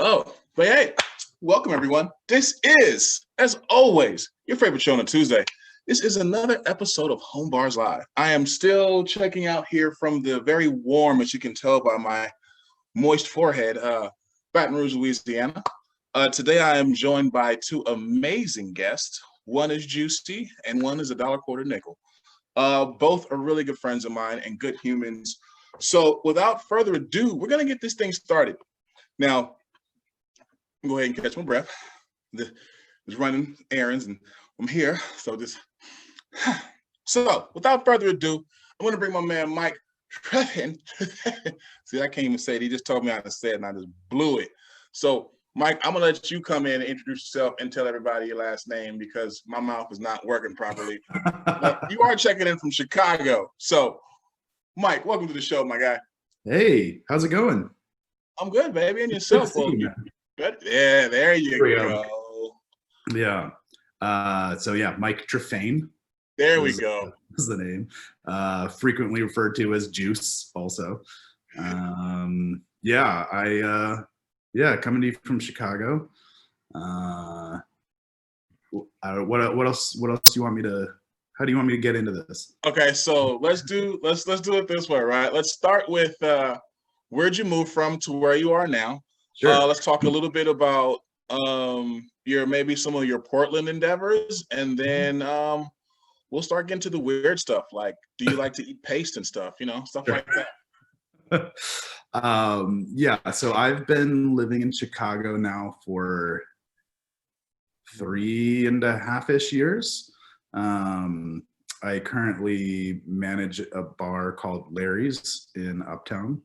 Oh, but hey, welcome everyone. This is, as always, your favorite show on a Tuesday. This is another episode of Home Bars Live. I am still checking out here from the very warm, as you can tell by my moist forehead, Baton Rouge, Louisiana. Today I am joined by two amazing guests. One is Juicy and one is a dollar quarter nickel. Both are really good friends of mine and good humans. So without further ado, we're going to get this thing started. Now, go ahead and catch my breath. Just running errands and I'm here. So without further ado, I'm going to bring my man Mike Treffehn. See, I can't even say it. He just told me how to say it and I just blew it. So Mike, I'm going to let you come in and introduce yourself and tell everybody your last name because my mouth is not working properly. You are checking in from Chicago. So Mike, welcome to the show, my guy. Hey, how's it going? I'm good, baby. And yourself? Good. Yeah, there you go. Yeah. Mike Treffehn. There we go. Is the name. Frequently referred to as Juice also. Coming to you from Chicago. What else do you want me to, how do you want me to get into this? Okay, so let's do it this way, right? Let's start with where'd you move from to where you are now? Sure. Let's talk a little bit about some of your Portland endeavors, and then we'll start getting to the weird stuff. Like, do you like to eat paste and stuff? Stuff Sure. like that. So I've been living in Chicago now for 3.5-ish years. I currently manage a bar called Larry's in Uptown.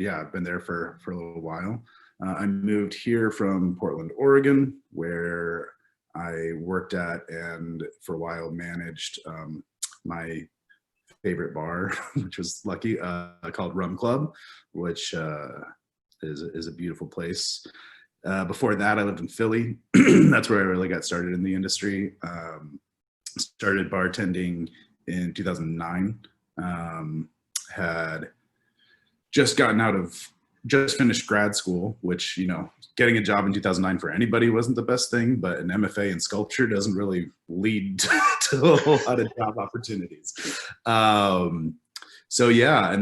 I've been there for a little while. I moved here from Portland, Oregon, where I worked at and for a while managed my favorite bar, which was lucky, called Rum Club, which is a beautiful place. Before that, I lived in Philly. That's where I really got started in the industry. Started bartending in 2009. Had just finished grad school, which, getting a job in 2009 for anybody wasn't the best thing, but an MFA in sculpture doesn't really lead to a whole lot of job opportunities. And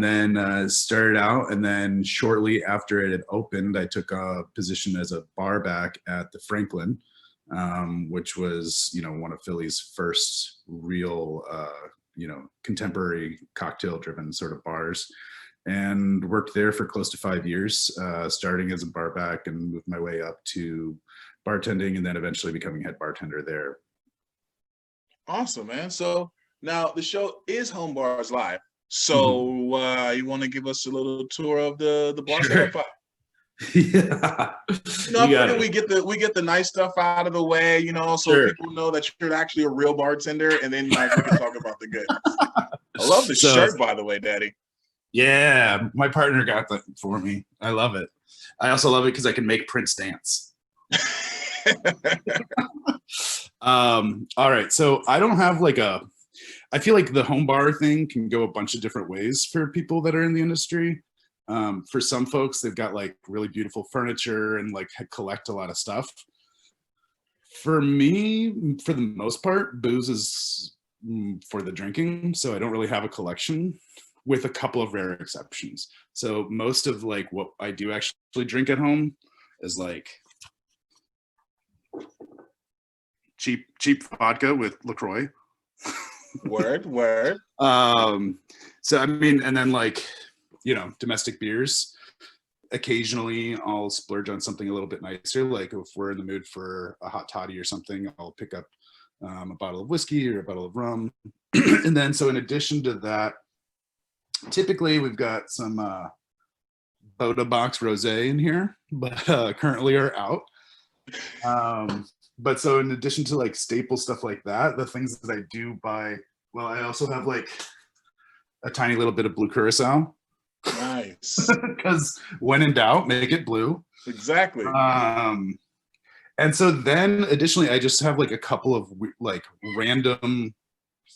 then started out, and then shortly after it had opened, I took a position as a bar back at the Franklin, which was, one of Philly's first real, contemporary cocktail-driven sort of bars, and worked there for close to 5 years, starting as a bar back and moved my way up to bartending, and then eventually becoming head bartender there. Awesome, man. So now the show is Home Bars Live. So you want to give us a little tour of the bar setup? Yeah. We get the nice stuff out of the way, so people know that you're actually a real bartender, and then we can talk about the good. I love the shirt, by the way, Daddy. Yeah, my partner got that for me. I love it. I also love it because I can make Prince dance. All right, so I don't have I feel like the home bar thing can go a bunch of different ways for people that are in the industry. For some folks, they've got really beautiful furniture and collect a lot of stuff. For me, for the most part, booze is for the drinking, so I don't really have a collection, with a couple of rare exceptions. So most of what I do actually drink at home is cheap vodka with LaCroix. Word. So I mean, and then domestic beers. Occasionally I'll splurge on something a little bit nicer. Like if we're in the mood for a hot toddy or something, I'll pick up a bottle of whiskey or a bottle of rum. And then, so in addition to that, typically we've got some Boda Box Rosé in here, but currently are out. But so in addition to staple stuff like that, the things that I do buy, well, I also have a tiny little bit of blue curacao. Nice. Because when in doubt, make it blue. Exactly. And so then additionally, I just have a couple of random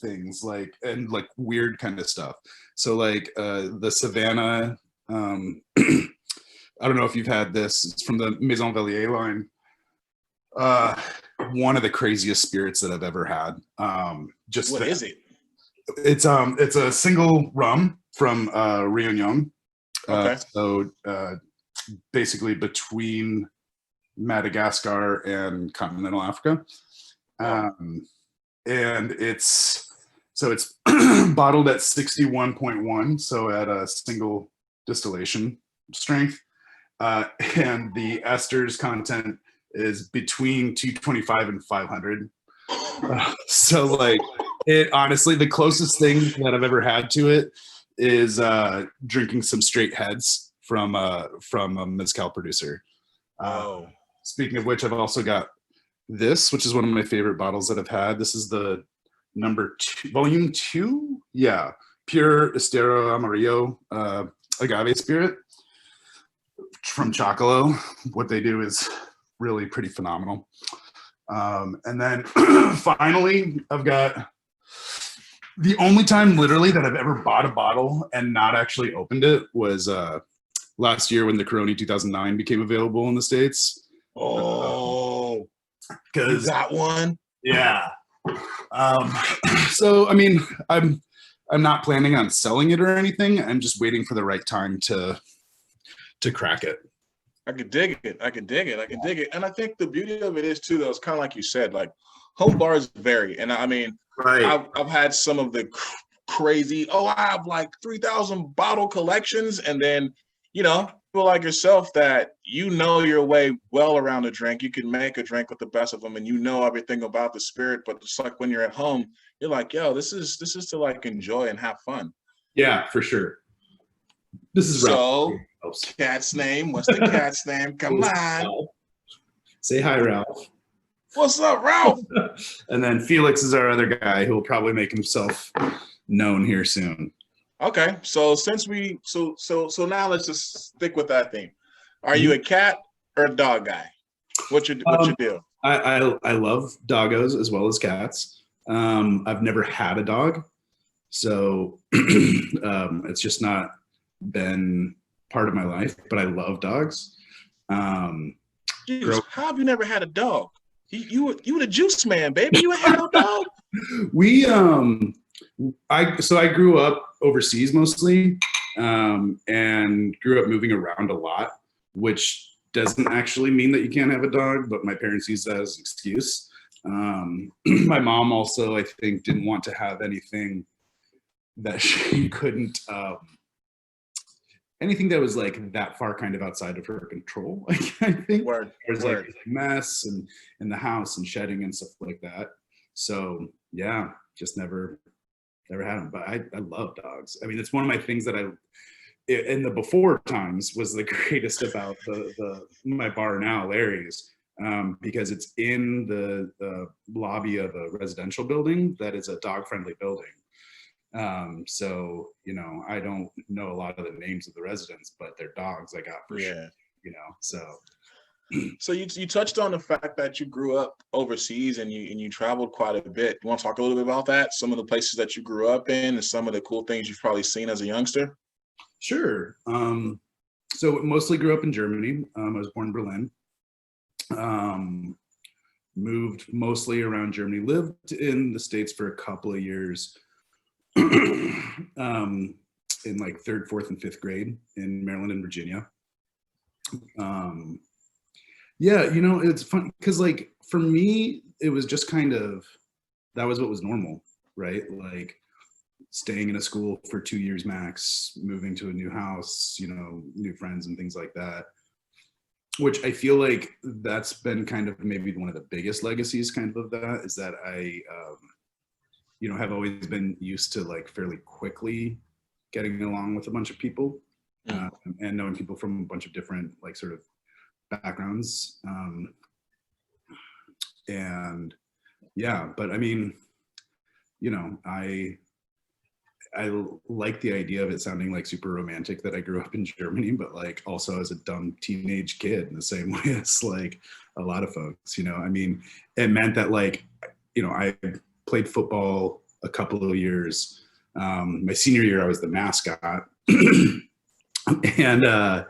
things and weird kind of stuff. So the Savannah I don't know if you've had this. It's from the Maison Vellier line. One of the craziest spirits that I've ever had. What is it? It's a single rum from Réunion. Okay. So basically between Madagascar and continental Africa. And it's bottled at 61.1, so at a single distillation strength. And the esters content is between 225 and 500. So like it honestly, the closest thing that I've ever had to it is drinking some straight heads from a mezcal producer. Oh. Speaking of which, I've also got this, which is one of my favorite bottles that I've had. This is the volume 2. Yeah. Pure Estero Amarillo agave spirit from Chocolo. What they do is really pretty phenomenal. And then finally, I've got the only time literally that I've ever bought a bottle and not actually opened it was last year when the Corona 2009 became available in the States. Oh, you got one? Yeah. So I mean, I'm not planning on selling it or anything. I'm just waiting for the right time to crack it. I can dig it. And I think the beauty of it is too, though, it's kind of like you said, like home bars vary. And I mean, right. I've had some of the crazy, I have like 3,000 bottle collections. And then, people like yourself that your way well around a drink. You can make a drink with the best of them and everything about the spirit. But it's like when you're at home, you're like, yo, this is to like enjoy and have fun. Yeah, for sure. This is so Ralph. Cat's name. What's the cat's name? Come on. Say hi, Ralph. What's up, Ralph? And then Felix is our other guy who will probably make himself known here soon. Okay, so since so now let's just stick with that theme. Are you a cat or a dog guy? What's your deal? I love doggos as well as cats. I've never had a dog, so it's just not been part of my life. But I love dogs. Jeez, how have you never had a dog? You were the juice man, baby. You ain't had no dog. I grew up overseas mostly, and grew up moving around a lot, which doesn't actually mean that you can't have a dog, but my parents use that as an excuse. My mom also, I think, didn't want to have anything that she couldn't, anything that was like that far kind of outside of her control. I think there's like mess and in the house and shedding and stuff like that. So yeah, just never had them. But I love dogs. I mean, it's one of my things that in the before times was the greatest about my bar now, Larry's, because it's in the lobby of a residential building that is a dog-friendly building. So, I don't know a lot of the names of the residents, but their dogs I got for sure, so. So you touched on the fact that you grew up overseas and you traveled quite a bit. You want to talk a little bit about that? Some of the places that you grew up in and some of the cool things you've probably seen as a youngster? Sure. So mostly grew up in Germany. I was born in Berlin. Moved mostly around Germany. Lived in the States for a couple of years. In like 3rd, 4th, and 5th grade in Maryland and Virginia. Yeah, it's fun because like for me, it was just kind of, that was what was normal, right? Like staying in a school for 2 years max, moving to a new house, new friends and things like that, which I feel like that's been kind of maybe one of the biggest legacies kind of that is that I, have always been used to like fairly quickly getting along with a bunch of people and knowing people from a bunch of different like sort of backgrounds. And yeah, but I mean, I like the idea of it sounding like super romantic that I grew up in Germany, but like also as a dumb teenage kid in the same way as like a lot of folks, I mean, it meant that like, I played football a couple of years. My senior year, I was the mascot. And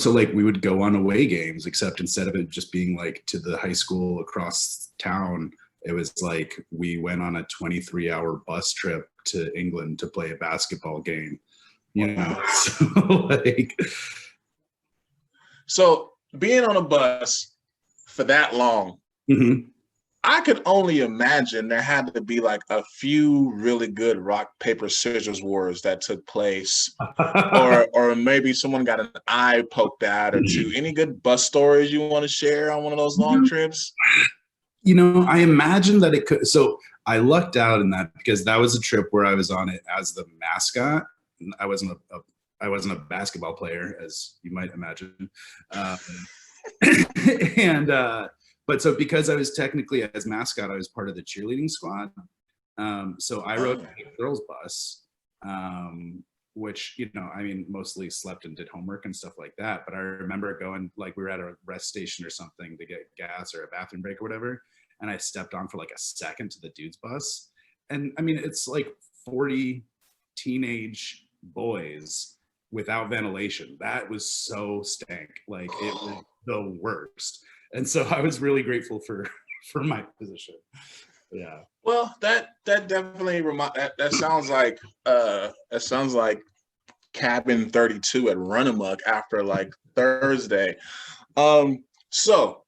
so like we would go on away games, except instead of it just being like to the high school across town, it was like we went on a 23-hour bus trip to England to play a basketball game. So being on a bus for that long, mm-hmm. I could only imagine there had to be like a few really good rock, paper, scissors wars that took place. or maybe someone got an eye poked out or two. Any good bus stories you want to share on one of those long trips? I imagine that it could. So I lucked out in that because that was a trip where I was on it as the mascot. I wasn't a basketball player, as you might imagine. But so because I was technically as mascot, I was part of the cheerleading squad. So I rode the girls' bus, which, mostly slept and did homework and stuff like that. But I remember going, like, we were at a rest station or something to get gas or a bathroom break or whatever. And I stepped on for like a second to the dude's bus. And it's like 40 teenage boys without ventilation. That was so stank. Like, it was the worst. And so I was really grateful for my position. Yeah. Well, that definitely that sounds like Cabin 32 at Run Amok after like Thursday. So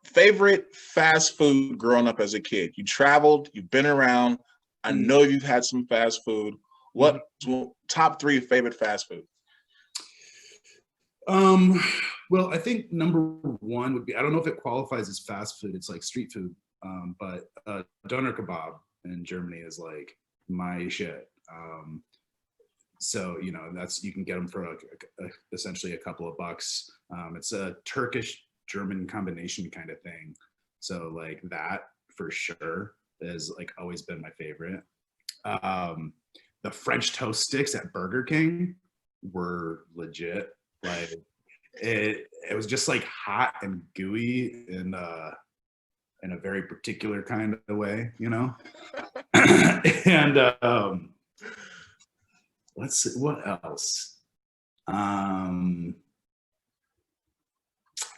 favorite fast food growing up as a kid. You traveled, you've been around. I know you've had some fast food. What top 3 favorite fast food? Well, I think number 1 would be, I don't know if it qualifies as fast food. It's like street food. But doner kebab in Germany is like my shit. So, that's, you can get them for essentially a couple of bucks. It's a Turkish German combination kind of thing. So like that for sure has like always been my favorite. The French toast sticks at Burger King were legit. Like it was just like hot and gooey and in a very particular kind of way, and let's see what else.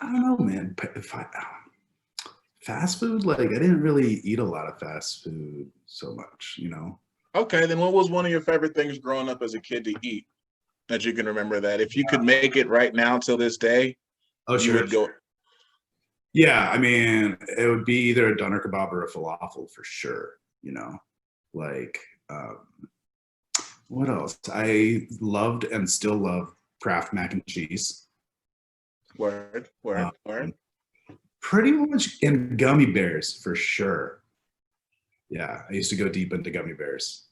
I don't know, man. Fast food, like I didn't really eat a lot of fast food so much, Okay, then what was one of your favorite things growing up as a kid to eat that you can remember that if you could make it right now till this day, you would go? Yeah, it would be either a doner kebab or a falafel for sure, like what else? I loved and still love Kraft mac and cheese. Word. Pretty much, and gummy bears for sure. Yeah, I used to go deep into gummy bears.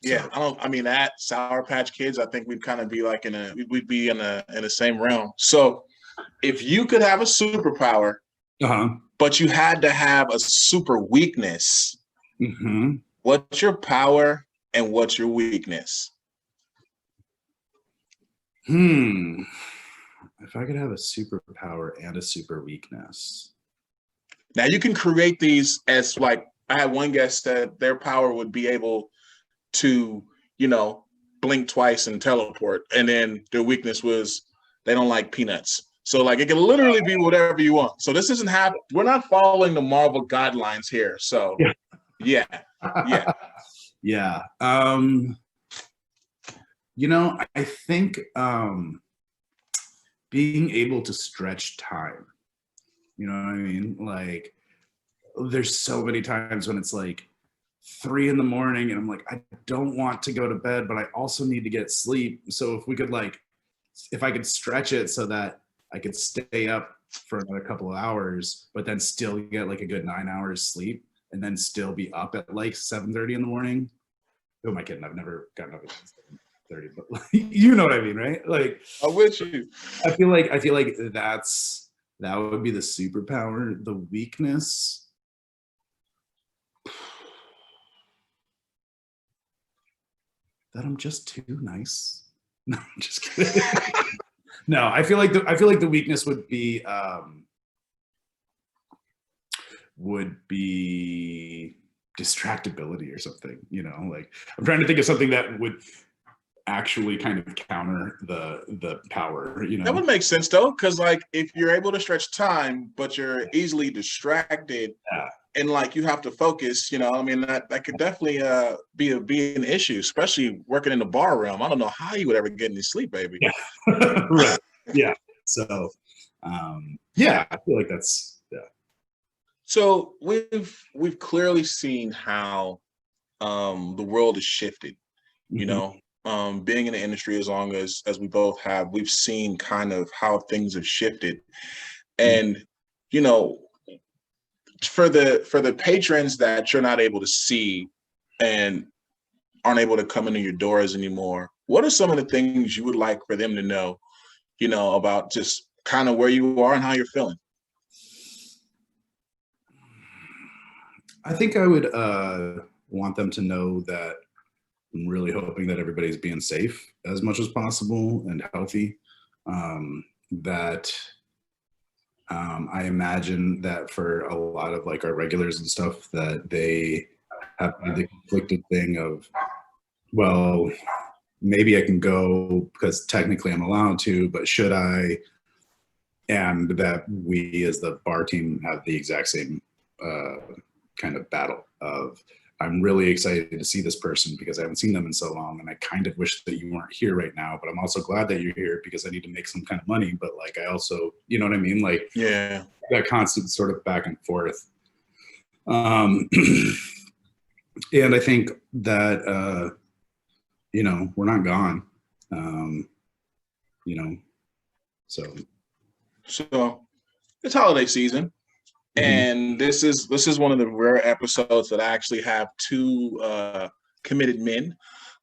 Yeah, that Sour Patch Kids, I think we'd kind of be like we'd be in the same realm. So if you could have a superpower, but you had to have a super weakness, what's your power and what's your weakness? If I could have a superpower and a super weakness. Now you can create these as like, I had one guest that their power would be able to, blink twice and teleport. And then their weakness was they don't like peanuts. So like it can literally be whatever you want. So this isn't we're not following the Marvel guidelines here. So yeah. Yeah. I think being able to stretch time, like there's so many times when it's like 3 a.m. and I'm like, I don't want to go to bed, but I also need to get sleep. So if I could stretch it so that I could stay up for another couple of hours, but then still get like a good 9 hours sleep and then still be up at like 7:30 in the morning. Who am I kidding? I've never gotten up at 7:30, but like, you know what I mean, right? Like, I'm with you. I feel like that would be the superpower. The weakness, that I'm just too nice. No, I'm just kidding. No, I feel like the weakness would be distractibility or something. Like I'm trying to think of something that would. actually kind of counter the power, you know. That would make sense though, because like if you're able to stretch time, but you're easily distracted, Yeah. and like you have to focus, you know, I mean that could definitely be an issue, especially working in the bar realm. I don't know how you would ever get any sleep, baby. Yeah. Right. Yeah. So yeah, I feel like that's So we've clearly seen how the world has shifted, you Mhm. know. Being in the industry as long as we both have, we've seen kind of how things have shifted. And you know, for the patrons that you're not able to see and aren't able to come into your doors anymore, what are some of the things you would like for them to know, you know, about just kind of where you are and how you're feeling? I think I would want them to know that I'm really hoping that everybody's being safe as much as possible and healthy. That I imagine that for a lot of like our regulars and stuff, that they have the conflicted thing of, well, maybe I can go because technically I'm allowed to, but should I? And that we as the bar team have the exact same kind of battle of, I'm really excited to see this person because I haven't seen them in so long, and I kind of wish that you weren't here right now, but I'm also glad that you're here because I need to make some kind of money, but like I also, you know what I mean, like Yeah. that constant sort of back and forth. And I think that you know, we're not gone. You know, so It's holiday season. mhm. And this is one of the rare episodes that I actually have two committed men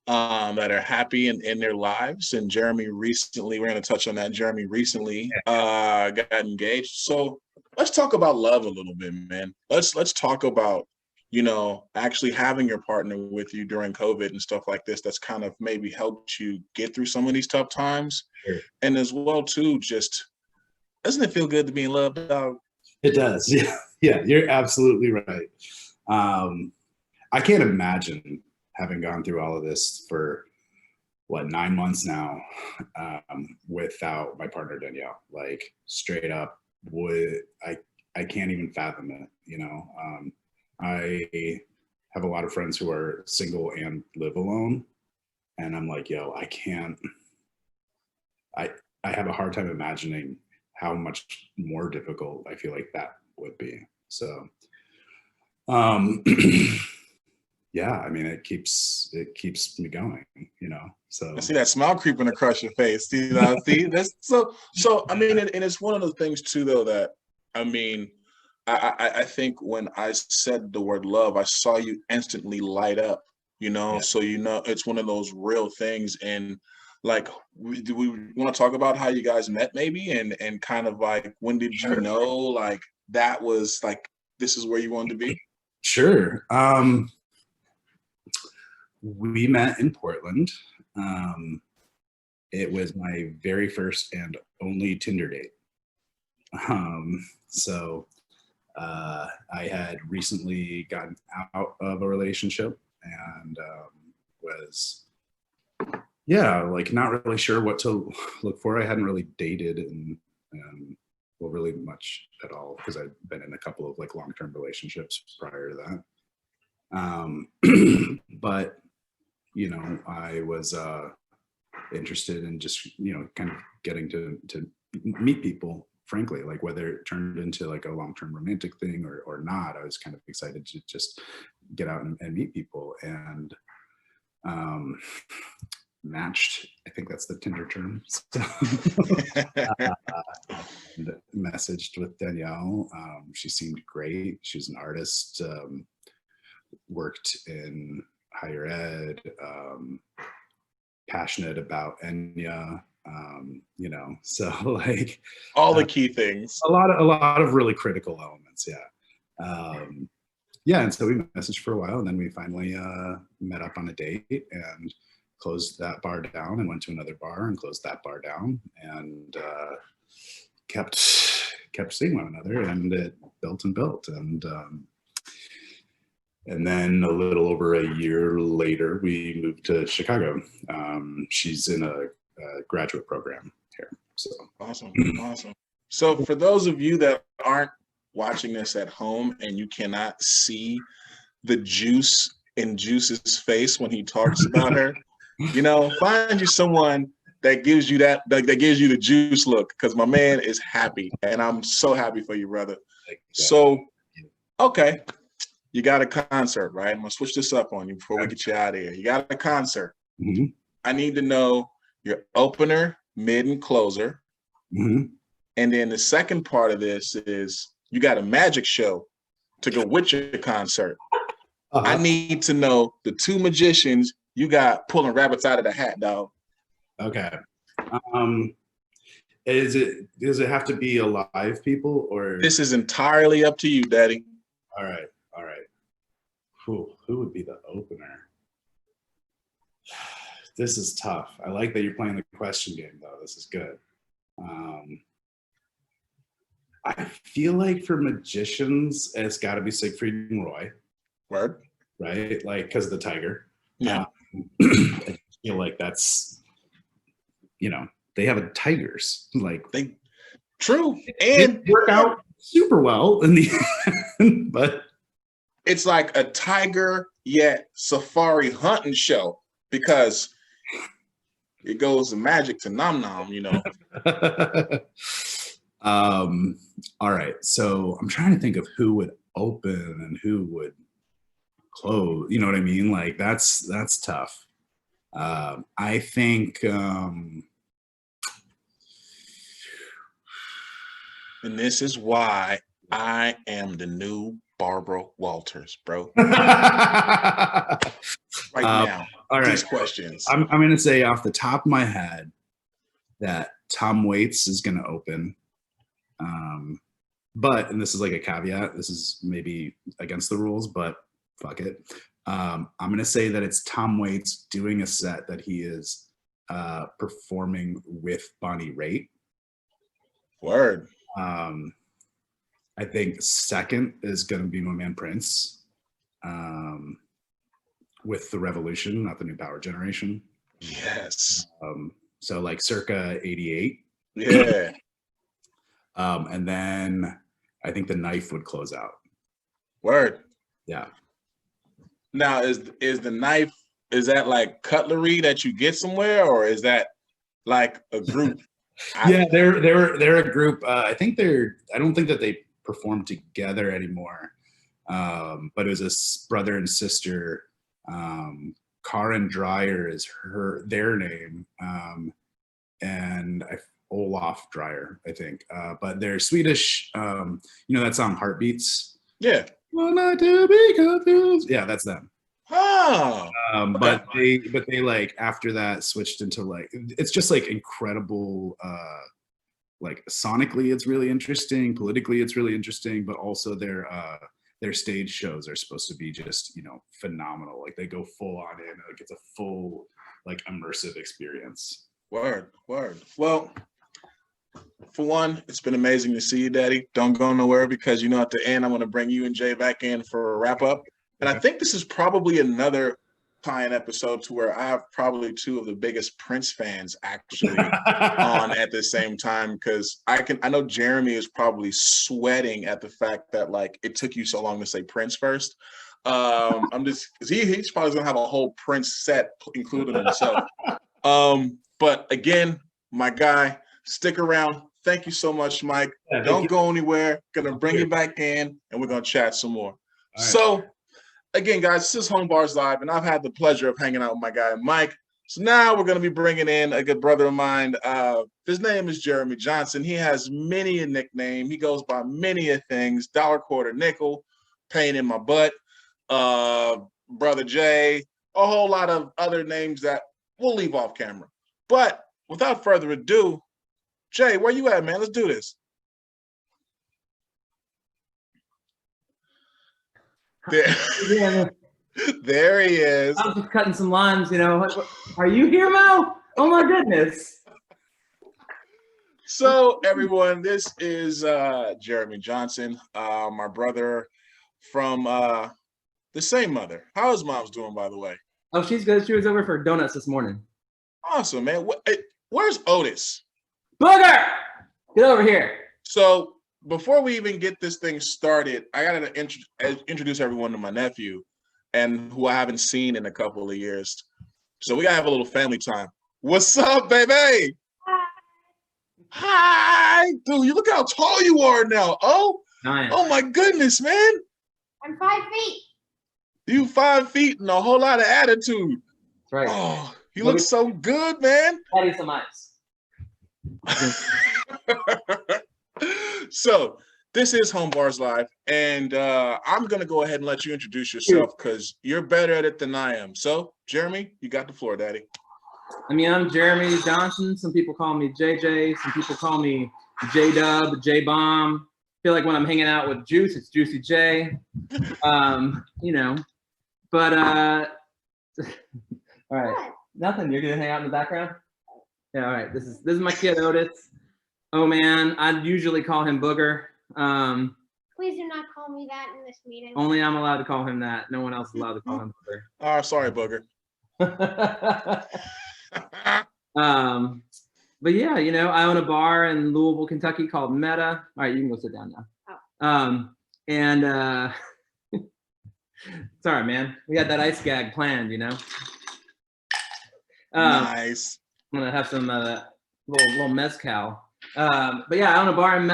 that are happy in their lives. And Jeremy recently, we're going to touch on that. Jeremy recently got engaged. So let's talk about love a little bit, man. Let's talk about, you know, actually having your partner with you during COVID and stuff like this. That's kind of maybe helped you get through some of these tough times, Sure. and as well too, just doesn't it feel good to be in love, dog? It does. Yeah, yeah, you're absolutely right. I can't imagine having gone through all of this for what 9 months now without my partner Danielle. Like straight up, would I can't even fathom it. You know, I have a lot of friends who are single and live alone, and I'm like, yo, I can't. I I have a hard time imagining how much more difficult I feel like that would be. So, um, yeah, I mean, it keeps me going, you know. I So, see that smile creeping across your face. You know, see that's so. I mean, and it's one of those things too, though. That I mean, I think when I said the word love, I saw you instantly light up. You know, yeah, so you know it's one of those real things. And like, do we want to talk about how you guys met, maybe, and kind of like when did you sure, know like that was like this is where you wanted to be? sure. We met in Portland. Um, it was my very first and only Tinder date. So I had recently gotten out of a relationship and was, yeah, like not really sure what to look for. I hadn't really dated and well, really much at all because I'd been in a couple of like long-term relationships prior to that. But you know, I was interested in just, you know, kind of getting to meet people, frankly, like whether it turned into like a long-term romantic thing or not. I was kind of excited to just get out and meet people, and um matched, I think that's the Tinder term. So, and messaged with Danielle. She seemed great. She's an artist, worked in higher ed, passionate about Enya, you know, so like All uh, the key things. a lot of really critical elements, yeah. Yeah, and so we messaged for a while, and then we finally met up on a date and closed that bar down and went to another bar and closed that bar down and kept seeing one another, and it built and built, and And then a little over a year later, we moved to Chicago. She's in a graduate program here. So Awesome. Awesome. So for those of you that aren't watching this at home and you cannot see the juice in Juice's face when he talks about her, find you someone that gives you that gives you the juice look, because my man is happy, and I'm so happy for you, brother. So, okay, you got a concert, right? I'm gonna switch this up on you before we get you out of here. You got a concert. Mm-hmm. I need to know your opener, mid, and closer. Mm-hmm. And then the second part of this is you got a magic show to go with your concert. I need to know the two magicians you got pulling rabbits out of the hat, dog. Okay. Does it have to be alive people, or this is entirely up to you, Daddy? All right. Who would be the opener? This is tough. I like that you're playing the question game, though. This is good. I feel like for magicians, it's got to be Siegfried and Roy. Word. Right? Like, because of the tiger. Yeah. I feel like that's, they have tigers. Like, true. And work out super well in the end, but it's like a tiger yet safari hunting show, because it goes magic to nom nom, All right. So I'm trying to think of who would open and who would close. You know what I mean? Like that's tough. I think and this is why I am the new Barbara Walters, bro. Right now. All right. These questions. I'm going to say off the top of my head that Tom Waits is going to open. But, and this is like a caveat, this is maybe against the rules, but fuck it. I'm going to say that it's Tom Waits doing a set that he is performing with Bonnie Raitt. Word. I think second is going to be my man Prince with The Revolution, not the New Power Generation. Yes. So like circa 88. Yeah. And then I think The Knife would close out. Word. Yeah. Now, is the knife, is that like cutlery that you get somewhere, or is that like a group? Yeah, they're a group. I don't think that they perform together anymore. But it was a brother and sister. Karin Dreyer is their name, and Olaf Dreyer, I think. But they're Swedish. That song "Heartbeats." Yeah. Well, not to be confused. Yeah, that's them. Oh. But they like after that switched into like, it's just like incredible. Like sonically, it's really interesting. Politically, it's really interesting. But also their stage shows are supposed to be just phenomenal. Like they go full on in. Like it's a full like immersive experience. Word. Well, for one, it's been amazing to see you, Daddy. Don't go nowhere, because at the end I'm going to bring you and Jay back in for a wrap up. And I think this is probably another tie-in episode to where I have probably two of the biggest Prince fans actually on at the same time, because I know Jeremy is probably sweating at the fact that like it took you so long to say Prince first. I'm just, because he's probably gonna have a whole Prince set including himself. But again, my guy, stick around. Thank you so much, Mike. Yeah, don't go anywhere. Gonna bring you back in, and we're gonna chat some more. Right. So again, guys, this is Home Bars Live, and I've had the pleasure of hanging out with my guy, Mike. So now we're going to be bringing in a good brother of mine. His name is Jeremy Johnson. He has many a nickname. He goes by many a things: Dollar Quarter Nickel, Pain in My Butt, Brother Jay, a whole lot of other names that we'll leave off camera. But without further ado, Jay, where you at, man? Let's do this. There he is. I'm just cutting some lines, Are you here, Mo? Oh my goodness. So everyone, this is Jeremy Johnson, my brother from The same mother. How is mom's doing, by the way? Oh, she's good. She was over for donuts this morning. Awesome, man. Where's Otis? Booger! Get over here. So before we even get this thing started, I got to introduce everyone to my nephew, and who I haven't seen in a couple of years. So we got to have a little family time. What's up, baby? Hi. Dude, you look how tall you are now. Oh my goodness, man. I'm 5 feet. You 5 feet and a whole lot of attitude. That's right. Oh, you look so good, man. Daddy some ice. So this is Home Bars Live, and I'm gonna go ahead and let you introduce yourself because you're better at it than I am. So, Jeremy, you got the floor, Daddy. I mean, I'm Jeremy Johnson. Some people call me JJ. Some people call me J-Dub, J-Bomb. Feel like when I'm hanging out with Juice, it's Juicy J. You know, but all right, nothing. You're gonna hang out in the background. Yeah, all right. This is my kid Otis. Oh man, I usually call him Booger. Please do not call me that in this meeting. Only I'm allowed to call him that. No one else is allowed to call him Booger. Oh, sorry, Booger. But yeah, you know, I own a bar in Louisville, Kentucky called Meta. All right, you can go sit down now. Oh. And it's all right, man. We got that ice gag planned, you know. Nice. I'm gonna have some little mezcal. But yeah, I own a bar in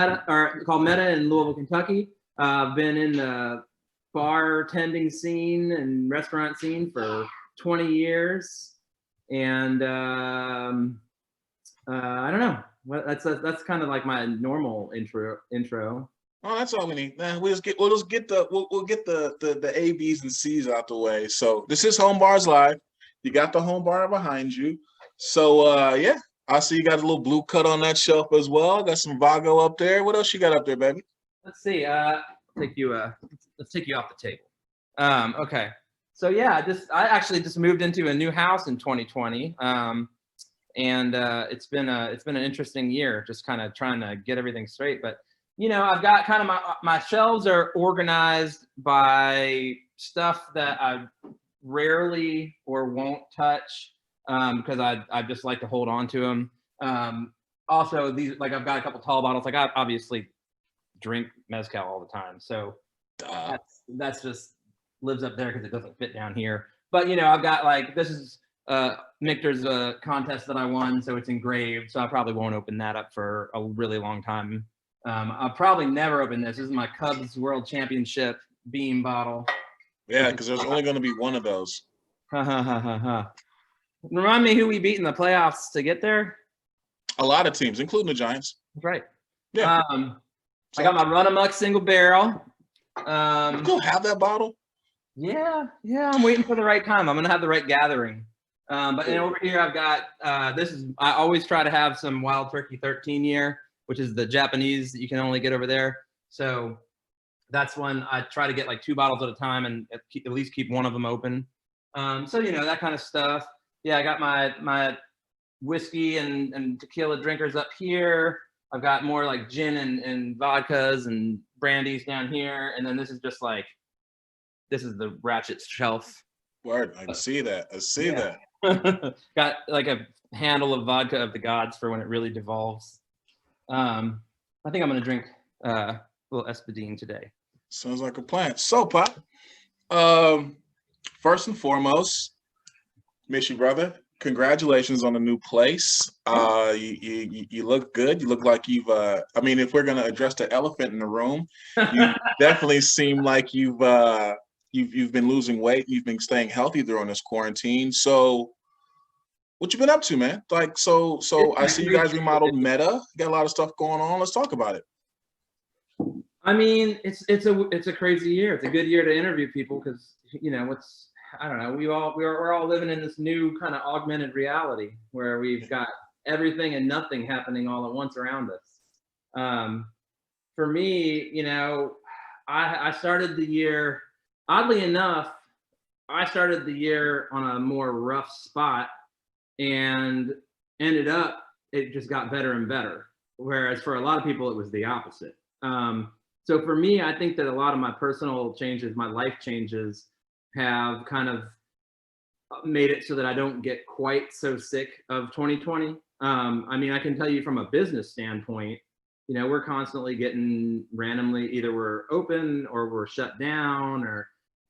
called Meta in Louisville, Kentucky. I've been in the bartending scene and restaurant scene for 20 years. And I don't know. That's kind of like my normal intro. Oh, that's all we need. We'll just get the A, B's, and C's out the way. So this is Home Bars Live. You got the home bar behind you. So yeah, I see you got a little blue cut on that shelf as well. Got some Vago up there. What else you got up there, baby? Let's see. Let's take you off the table. Okay. So yeah, I actually just moved into a new house in 2020. And it's been an interesting year, just kind of trying to get everything straight. But you know, I've got kind of my shelves are organized by stuff that I rarely or won't touch because I just like to hold on to them. Also, these, like, I've got a couple tall bottles. Like, I obviously drink mezcal all the time, so that's just lives up there because it doesn't fit down here. But you know, I've got, like, this is Michter's contest that I won, so it's engraved. So I probably won't open that up for a really long time. I'll probably never open this. This is my Cubs World Championship beam bottle. Yeah, because there's only going to be one of those. Remind me who we beat in the playoffs to get there. A lot of teams, including the Giants. That's right. Yeah. I got my Run Amok single barrel. You still have that bottle? Yeah. I'm waiting for the right time. I'm gonna have the right gathering. But then over here I've got I always try to have some Wild Turkey 13 year, which is the Japanese that you can only get over there. So that's when I try to get like 2 bottles at a time and at least keep one of them open. So you know, that kind of stuff. Yeah, I got my whiskey and tequila drinkers up here. I've got more like gin and vodkas and brandies down here. And then this is just like, this is the ratchet shelf. Word, I see that. I see that. Got like a handle of vodka of the gods for when it really devolves. I think I'm gonna drink a little Espadine today. Sounds like a plan. So, Pop, first and foremost, miss you, brother. Congratulations on the new place. You look good. You look like you've. I mean, if we're gonna address the elephant in the room, you definitely seem like you've been losing weight. You've been staying healthy during this quarantine. So, what you been up to, man? Like, so I see you guys remodeled Meta. You got a lot of stuff going on. Let's talk about it. I mean, it's a crazy year. It's a good year to interview people because, you know, I don't know. We're all living in this new kind of augmented reality where we've got everything and nothing happening all at once around us. For me, you know, I started the year, oddly enough, I started the year on a more rough spot and ended up, it just got better and better. Whereas for a lot of people, it was the opposite. So for me, I think that a lot of my personal changes, my life changes, have kind of made it so that I don't get quite so sick of 2020. I mean, I can tell you from a business standpoint, you know, we're constantly getting randomly, either we're open or we're shut down, or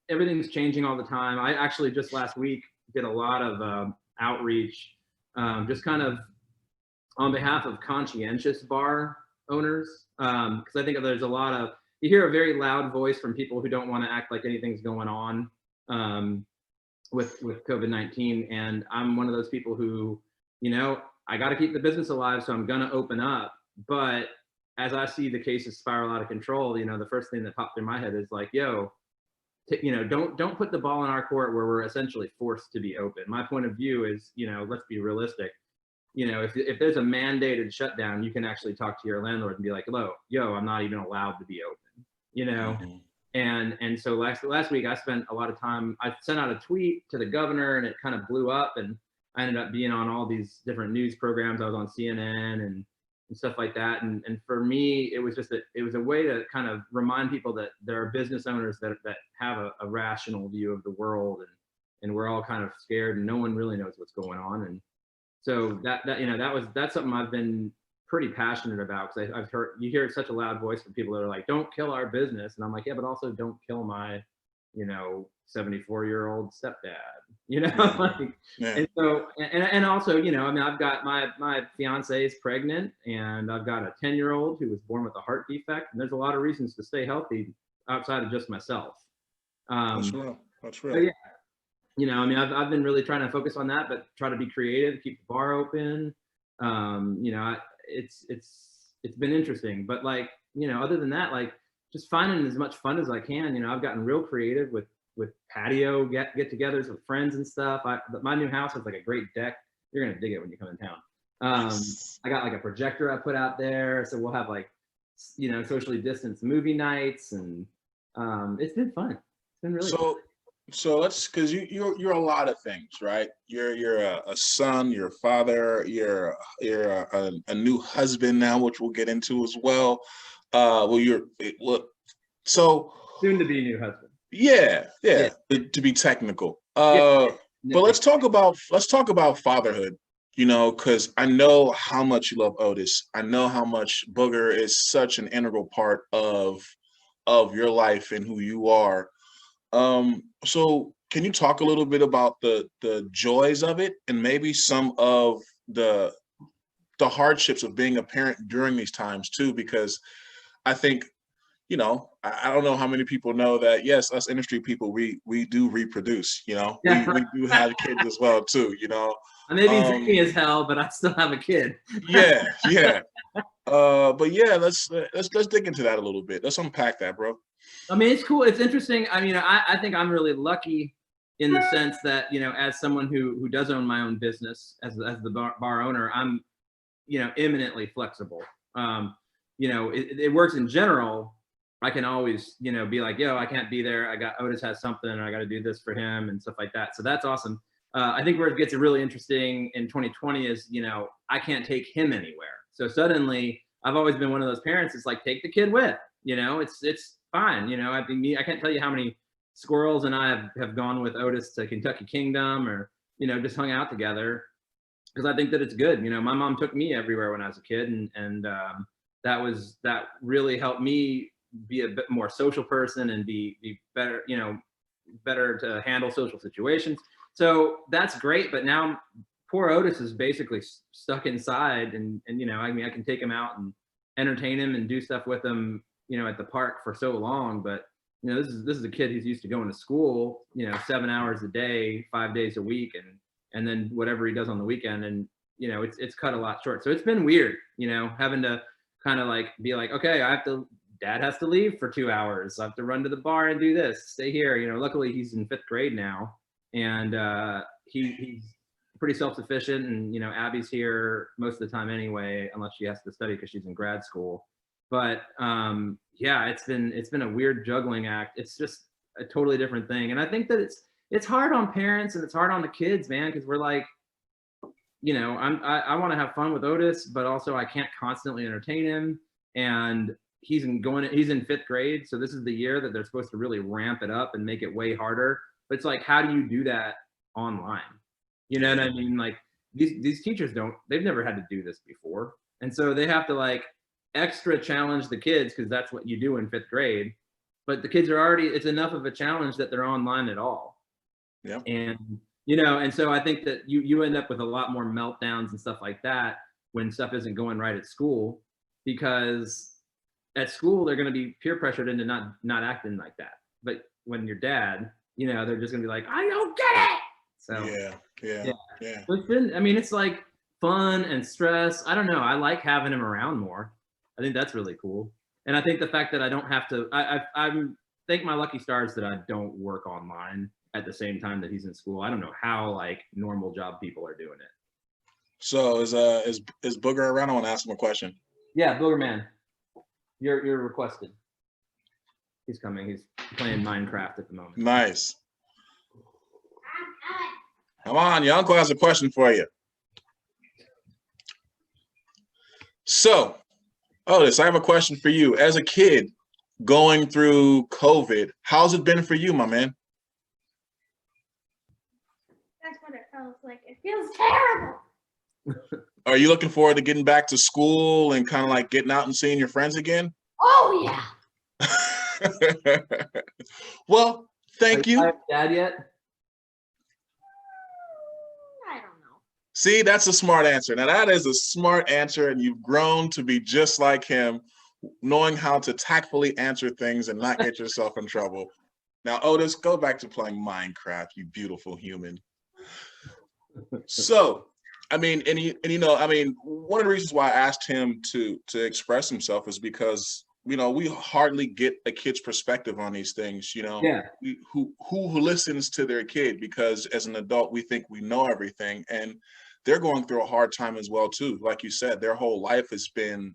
everything's changing all the time. I actually just last week did a lot of outreach, just kind of on behalf of conscientious bar owners, because I think there's a lot of, you hear a very loud voice from people who don't want to act like anything's going on with COVID-19, and I'm one of those people who, you know, I got to keep the business alive, so I'm gonna open up. But as I see the cases spiral out of control, you know, the first thing that popped in my head is like, yo, you know, don't put the ball in our court where we're essentially forced to be open. My point of view is, you know, let's be realistic. You know, if there's a mandated shutdown, you can actually talk to your landlord and be like, yo, I'm not even allowed to be open, you know? Mhm. And so last week I spent a lot of time, I sent out a tweet to the governor and it kind of blew up, and I ended up being on all these different news programs. I was on CNN and stuff like that. And for me, it was just it was a way to kind of remind people that there are business owners that have a rational view of the world, and we're all kind of scared and no one really knows what's going on. And so that you know, that's something I've been pretty passionate about, because I've heard, you hear such a loud voice from people that are like, don't kill our business. And I'm like, yeah, but also don't kill my, you know, 74-year-old stepdad, you know? Yeah. Like, Yeah. and so, and also, you know, I mean, I've got my fiance is pregnant, and I've got a 10-year-old who was born with a heart defect, and there's a lot of reasons to stay healthy outside of just myself. That's real. That's But real. yeah, you know, I mean, I've been really trying to focus on that, but try to be creative, keep the bar open. You know, it's been interesting, but like, you know, other than that, like just finding as much fun as I can. You know, I've gotten real creative with patio get-togethers with friends and stuff. My new house has like a great deck. You're gonna dig it when you come in town. I got like a projector I put out there, so we'll have like, you know, socially distanced movie nights, and it's been fun. It's been really fun. So let's, because you're a lot of things, right? You're a son, you're a father, you're a new husband now, which we'll get into as well. So Soon to be new husband. yeah. Yeah. To be technical. Yeah. But let's talk about fatherhood. You know, because I know how much you love Otis. I know how much Booger is such an integral part of your life and who you are. So can you talk a little bit about the joys of it, and maybe some of the hardships of being a parent during these times too? Because I think, you know, I don't know how many people know that, yes, us industry people, we do reproduce, you know, we do have kids as well too, you know. I may be zany as hell, but I still have a kid. Yeah. But yeah, let's dig into that a little bit. Let's unpack that, bro. I mean, it's cool. It's interesting. I mean, I think I'm really lucky in the sense that, you know, as someone who does own my own business, as the bar owner, I'm, you know, eminently flexible. You know, it works in general. I can always, you know, be like, yo, I can't be there. Otis has something, and I got to do this for him and stuff like that. So that's awesome. I think where it gets really interesting in 2020 is, you know, I can't take him anywhere. So suddenly, I've always been one of those parents. It's like, take the kid with, you know, it's fine. You know, I mean, I can't tell you how many squirrels and I have gone with Otis to Kentucky Kingdom, or, you know, just hung out together, because I think that it's good. You know, my mom took me everywhere when I was a kid, and that really helped me be a bit more social person and be better, you know, better to handle social situations. So that's great. But now poor Otis is basically stuck inside, and you know, I mean, I can take him out and entertain him and do stuff with him, you know, at the park for so long. But, you know, this is a kid who's used to going to school, you know, 7 hours a day, 5 days a week, and then whatever he does on the weekend. And, you know, it's cut a lot short. So it's been weird, you know, having to kind of like be like, okay, Dad has to leave for 2 hours. I have to run to the bar and do this, stay here. You know, luckily he's in 5th grade now, and he's pretty self-sufficient, and, you know, Abby's here most of the time anyway, unless she has to study because she's in grad school. But yeah, it's been a weird juggling act. It's just a totally different thing. And I think that it's hard on parents, and it's hard on the kids, man, because we're like, you know, I want to have fun with Otis, but also I can't constantly entertain him. And he's in 5th grade, so this is the year that they're supposed to really ramp it up and make it way harder. But it's like, how do you do that online? You know what I mean? Like these teachers they've never had to do this before. And so they have to like extra challenge the kids because that's what you do in 5th grade. But the kids are it's enough of a challenge that they're online at all. Yeah. And, you know, and so I think that you end up with a lot more meltdowns and stuff like that when stuff isn't going right at school, because at school they're going to be peer pressured into not acting like that. But when your dad, you know, they're just going to be like, I don't get it. So yeah. It's been, I mean, it's like fun and stress. I don't know. I like having him around more. I think that's really cool. And I think the fact that I don't have to, I thank my lucky stars that I don't work online at the same time that he's in school. I don't know how like normal job people are doing it. So is Booger around? I want to ask him a question. Yeah, Booger Man, you're requested. He's coming. He's playing Minecraft at the moment. Nice. Come on, your uncle has a question for you. So, Otis, I have a question for you. As a kid going through COVID, how's it been for you, my man? That's what it feels like. It feels terrible. Are you looking forward to getting back to school and kind of like getting out and seeing your friends again? Oh yeah. Well, thank you. Dad yet? I don't know. See, that's a smart answer. Now that is a smart answer, and you've grown to be just like him, knowing how to tactfully answer things and not get yourself in trouble. Now, Otis, go back to playing Minecraft, you beautiful human. So, I mean, and you know, I mean, one of the reasons why I asked him to express himself is because, you know, we hardly get a kid's perspective on these things, you know. Yeah. Who listens to their kid, because as an adult we think we know everything, and they're going through a hard time as well too. Like you said, their whole life has been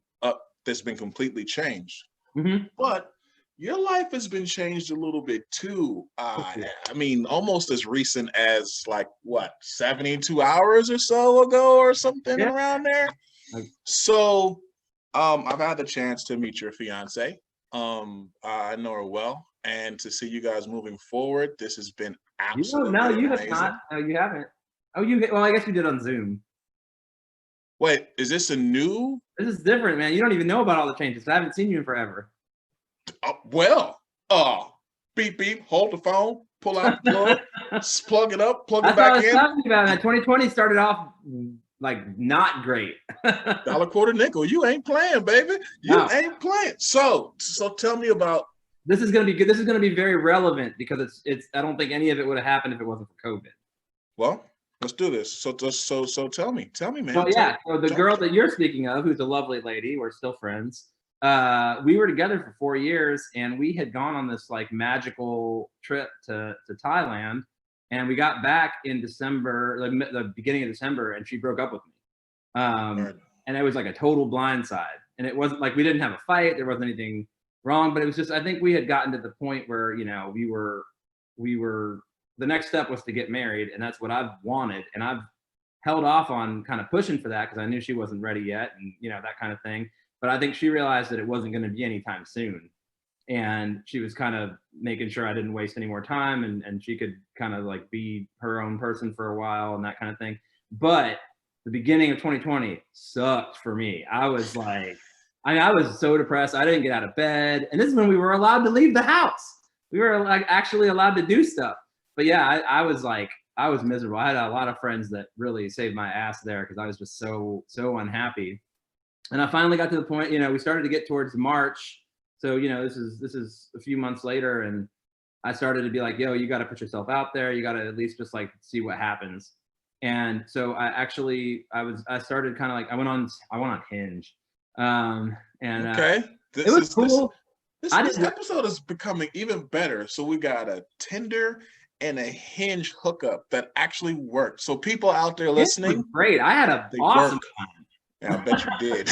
completely changed. Mm-hmm. But your life has been changed a little bit too. I mean, almost as recent as like what, 72 hours or so ago or something around there. So I've had the chance to meet your fiance. I know her well, and to see you guys moving forward, this has been absolutely No, you amazing. have not. No, you haven't. Oh, well, I guess you did on Zoom. Wait, is this a new? This is different, man. You don't even know about all the changes. I haven't seen you in forever. Beep beep, hold the phone, pull out the plug, plug it up, plug it That's what I back was in. talking about, man. 2020 started off like not great. Dollar, quarter, nickel. You ain't playing, baby. You ain't playing. So tell me about. This is gonna be good. This is gonna be very relevant because it's. I don't think any of it would have happened if it wasn't for COVID. Well, let's do this. So tell me, man. Well, yeah. So the girl that you're speaking of, who's a lovely lady, we're still friends. We were together for 4 years, and we had gone on this like magical trip to Thailand, and we got back in December, the beginning of December, and she broke up with me. And it was like a total blindside. And it wasn't like we didn't have a fight. There wasn't anything wrong, but it was just, I think we had gotten to the point where, you know, we were, the next step was to get married, and that's what I've wanted. And I've held off on kind of pushing for that because I knew she wasn't ready yet, and, you know, that kind of thing. But I think she realized that it wasn't going to be anytime soon. And she was kind of making sure I didn't waste any more time, and she could kind of like be her own person for a while and that kind of thing. But the beginning of 2020 sucked for me. I was like, I was so depressed. I didn't get out of bed. And this is when we were allowed to leave the house. We were like actually allowed to do stuff. But yeah, I was miserable. I had a lot of friends that really saved my ass there because I was just so unhappy. And I finally got to the point, you know, we started to get towards March. So, you know, this is a few months later, and I started to be like, yo, you got to put yourself out there. You got to at least just like see what happens. And so I started kind of like, I went on Hinge. Okay. It was cool. This episode is becoming even better. So we got a Tinder and a Hinge hookup that actually worked. So people out there listening, it was great. I had an awesome time. Yeah, I bet you did.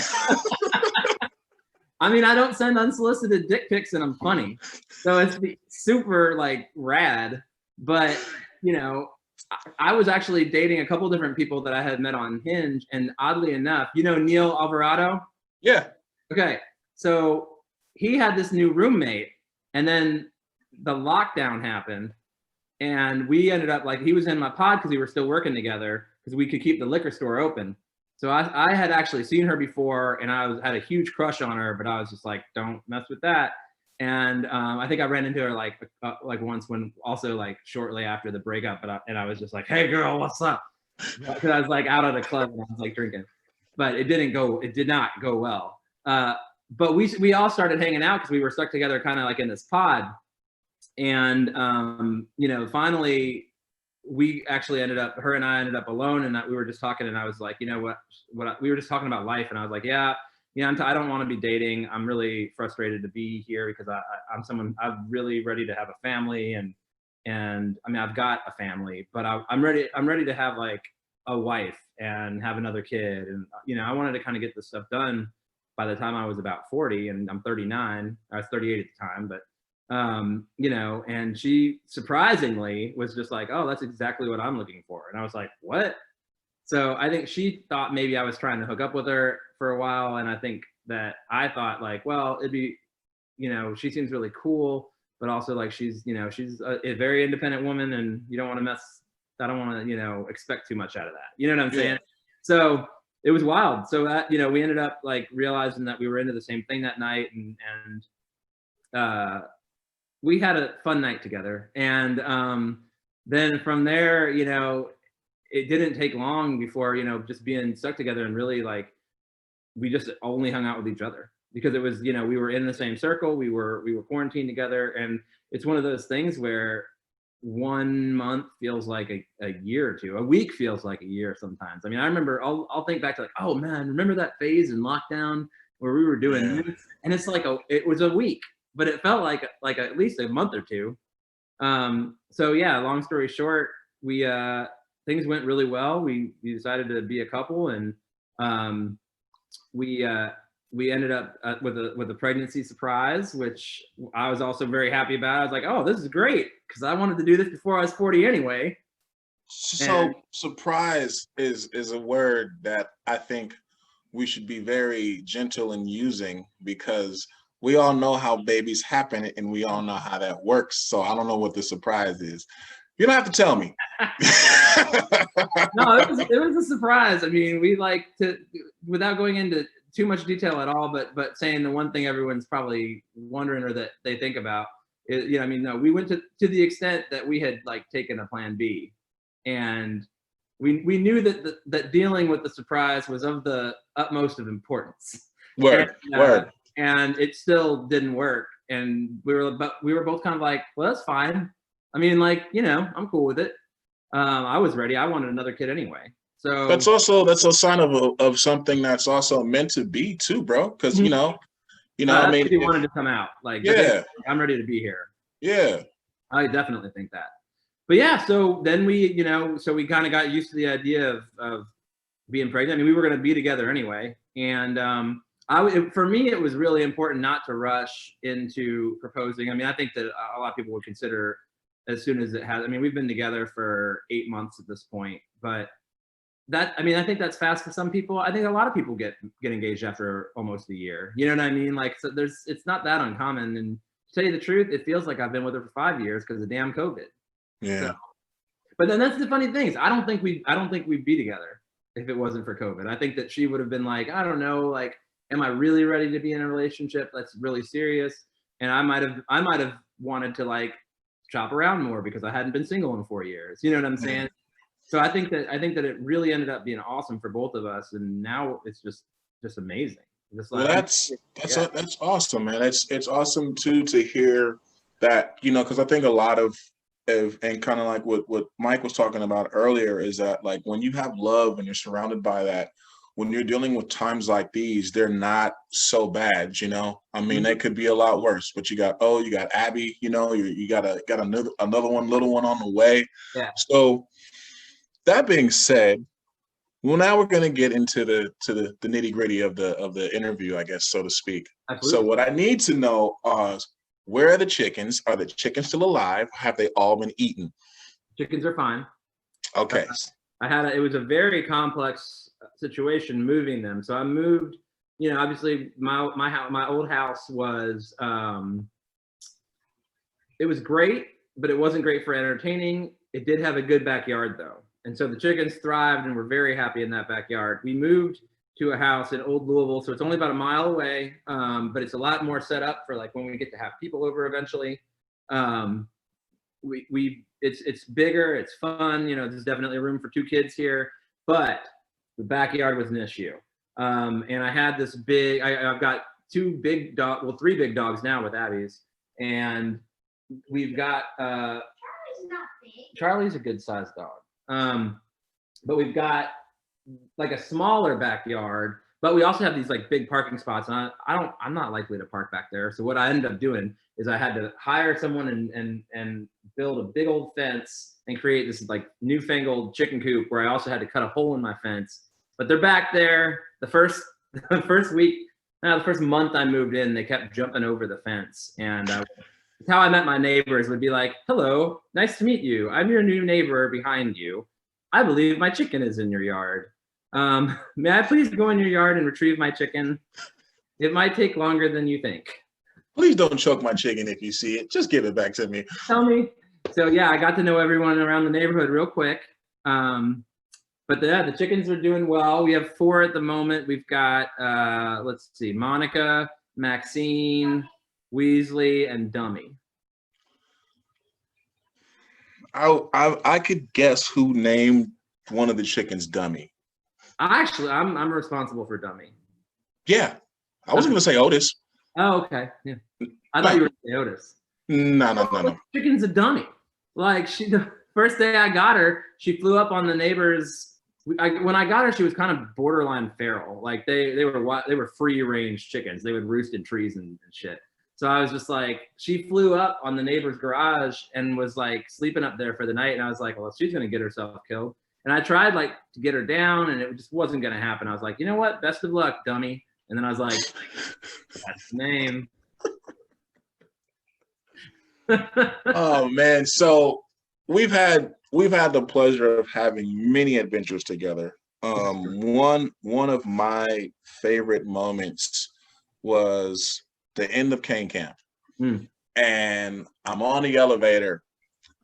I mean, I don't send unsolicited dick pics, and I'm funny, so it's super like rad. But you know, I was actually dating a couple different people that I had met on Hinge, and oddly enough, you know Neil Alvarado? Yeah. Okay, so he had this new roommate, and then the lockdown happened, And we ended up like, he was in my pod because we were still working together because we could keep the liquor store open. So I had actually seen her before, and had a huge crush on her, but I was just like, don't mess with that. And I think I ran into her like once, when also like shortly after the breakup, and I was just like, hey girl, what's up? Because I was like out at a club and I was like drinking, but it did not go well. But we all started hanging out because we were stuck together kind of like in this pod. And finally we actually her and I ended up alone, and we were just talking, and I was like, you know what, we were just talking about life, and I was like, yeah, I don't want to be dating. I'm really frustrated to be here because I'm really ready to have a family, and I mean, I've got a family, but I'm ready to have like a wife and have another kid. And, I wanted to kind of get this stuff done by the time I was about 40, and I'm 39. I was 38 at the time, but and she surprisingly was just like, oh, that's exactly what I'm looking for. And I was like, what? So I think she thought maybe I was trying to hook up with her for a while. And I think that I thought like, well, it'd be, she seems really cool, but also like she's a very independent woman, and I don't want to, expect too much out of that. You know what I'm saying? So it was wild. So that, we ended up like realizing that we were into the same thing that night, and we had a fun night together. And then from there, it didn't take long before, just being stuck together, and really like, we just only hung out with each other because it was, we were in the same circle, we were quarantined together. And it's one of those things where 1 month feels like a year or two, a week feels like a year sometimes. I mean, I remember, I'll think back to like, oh man, remember that phase in lockdown where we were doing this? And it's like, it was a week, but it felt like at least a month or two. So yeah, long story short, we things went really well. We decided to be a couple, and we ended up with a pregnancy surprise, which I was also very happy about. I was like, oh, this is great, because I wanted to do this before I was 40 anyway. So surprise is a word that I think we should be very gentle in using, because we all know how babies happen, and we all know how that works. So I don't know what the surprise is. You don't have to tell me. No, it was a surprise. I mean, we like to, without going into too much detail at all, but saying the one thing everyone's probably wondering, or that they think about is, no, we went to the extent that we had like taken a plan B, and we knew that dealing with the surprise was of the utmost of importance. Word. And it still didn't work. And we were both kind of like, well, that's fine. I mean, like, I'm cool with it. I was ready. I wanted another kid anyway. So that's a sign of something that's also meant to be too, bro. Because I mean, he wanted to come out. Like, yeah, I'm ready to be here. Yeah, I definitely think that. But yeah, so then we, so we kind of got used to the idea of being pregnant. I mean, we were going to be together anyway, and for me, it was really important not to rush into proposing. I mean, I think that a lot of people would consider as soon as it has. I mean, we've been together for 8 months at this point, but I think that's fast for some people. I think a lot of people get engaged after almost a year. You know what I mean? Like, so it's not that uncommon. And to tell you the truth, it feels like I've been with her for 5 years because of damn COVID. Yeah. So, but then that's the funny thing is, I don't think we'd be together if it wasn't for COVID. I think that she would have been like, I don't know, like, am I really ready to be in a relationship that's really serious? And I might have wanted to like shop around more because I hadn't been single in 4 years. You know what I'm saying? Mm-hmm. So I think that it really ended up being awesome for both of us, and now it's just amazing. Just like, well, that's awesome, man. It's awesome too to hear that, because I think a lot of and kind of like what Mike was talking about earlier is that, like, when you have love and you're surrounded by that, when you're dealing with times like these, they're not so bad, I mean, mm-hmm. They could be a lot worse, but you got Abby, you got another little one on the way. Yeah. So that being said, well, now we're going to get into the nitty gritty of the interview, I guess, so to speak. Absolutely. So what I need to know is, where are the chickens? Are the chickens still alive? Have they all been eaten? Chickens are fine. Okay. It was a very complex situation moving them. So I moved, obviously my old house was, it was great but it wasn't great for entertaining. It did have a good backyard though. And so the chickens thrived and were very happy in that backyard. We moved to a house in Old Louisville, so it's only about a mile away, but it's a lot more set up for like when we get to have people over eventually. It's bigger, it's fun. You know, there's definitely room for 2 kids here, but the backyard was an issue. And I had this big. I've got 3 big dogs now with Abby's, and we've got Charlie's not big. Charlie's a good sized dog. But we've got like a smaller backyard, but we also have these like big parking spots, and I'm not likely to park back there. So what I ended up doing is I had to hire someone and build a big old fence and create this like newfangled chicken coop where I also had to cut a hole in my fence. But they're back there. The first month I moved in, they kept jumping over the fence, and it's how I met my neighbors. Would be like, "Hello, nice to meet you. I'm your new neighbor behind you. I believe my chicken is in your yard. May I please go in your yard and retrieve my chicken? It might take longer than you think. Please don't choke my chicken if you see it. Just give it back to me. Tell me." So yeah, I got to know everyone around the neighborhood real quick. But the chickens are doing well. We have 4 at the moment. We've got, let's see, Monica, Maxine, Weasley, and Dummy. I could guess who named one of the chickens Dummy. I'm responsible for Dummy. Yeah, I wasn't gonna say Otis. Oh, okay. Yeah. I thought you were going to say Otis. No. Chicken's a dummy. Like the first day I got her, she flew up on the neighbors. When I got her, she was kind of borderline feral. Like they were free range chickens. They would roost in trees and shit. So I was just like, she flew up on the neighbor's garage and was like sleeping up there for the night. And I was like, well, she's gonna get herself killed. And I tried like to get her down, and it just wasn't gonna happen. I was like, you know what? Best of luck, dummy. And then I was like, that's the name. Oh man, so we've had the pleasure of having many adventures together. One of my favorite moments was the end of cane camp. And I'm on the elevator